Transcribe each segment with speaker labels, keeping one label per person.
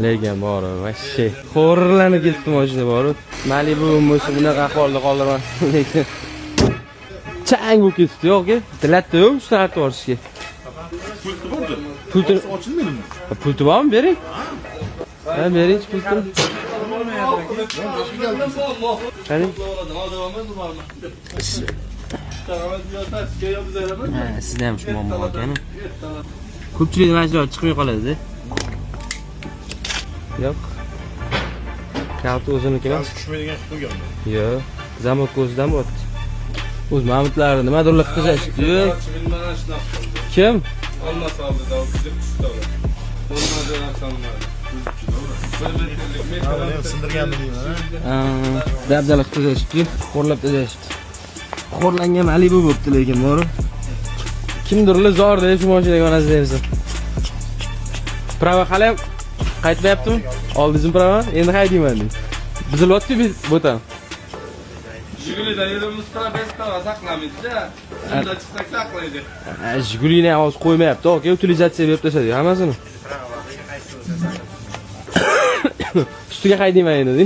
Speaker 1: Lekin bor, vashshe. Xo'rlanib ketdi mashina bor. Malibu bo'lsa bunaqa ahvolda qoldirmasdim lekin. Chang bo'lib ketdi, yo'q-ku. Dilatdi-yu, ustini artib yuborishga. Pulti ochilmaydimi? Pulti bormi? Bering. Ha, bering pultini. Qani? Sizda ham shu muammo bor ekan. Ko'pchilik mashinalar chiqmay qoladi-da. Yo'q. Kalti o'ziniki emas.
Speaker 2: Tushmaydigan qilib qo'yganmi?
Speaker 1: Yo'q. Zamok ko'zidan o'tdi. O'z Mahmudlarni nimadirlar qilishdi. Kim?
Speaker 3: Olmasa oldi,
Speaker 2: Sindirganmi deyman.
Speaker 1: Dabdala qilishdi, xo'rlab tashashdi. Xo'rlangan Malibu bo'pti lekin bor. Kimdirlar zor deb shu mashinaga onasiz. Prava hali qaytmayaptimi? Oldingizmi prava? Endi haydayman deb. Buzilyapti bo'tam.
Speaker 3: Jigulida yerimiz prabestava saqlamaydi-da. Shunda chiqsak saqlaydi.
Speaker 1: Jigulini hozir qo'ymayapti, aka, utilizatsiya berib tashladi hammasini. Ustiga haydayman endi.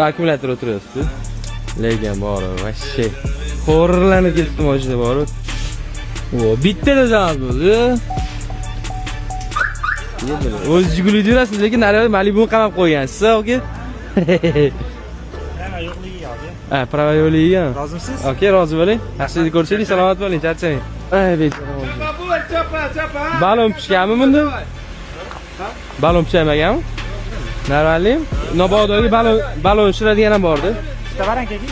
Speaker 1: Akkumulyator o'tiryapti. Lekin bor, vashshe. Xo'rlanib ketdi mashina bor. O, bittada zavod bo'ldi. O'z Jigulida yurasiz, lekin naryoqda Malibu'ni qamab qo'ygansiz, aka. Prava yo'ligi ham.
Speaker 2: Rozimisiz?
Speaker 1: Okey, rozi bo'ling. Yaxshilik ko'rsangiz, salomat bo'ling, charchamang. Ay, bechora.
Speaker 3: Chapa.
Speaker 1: Balon pishganmi bunda? Balon pishmaganmi? Normalmi? Nobodagi balon shiradigan ham bor-da.
Speaker 2: Bitta barankaga.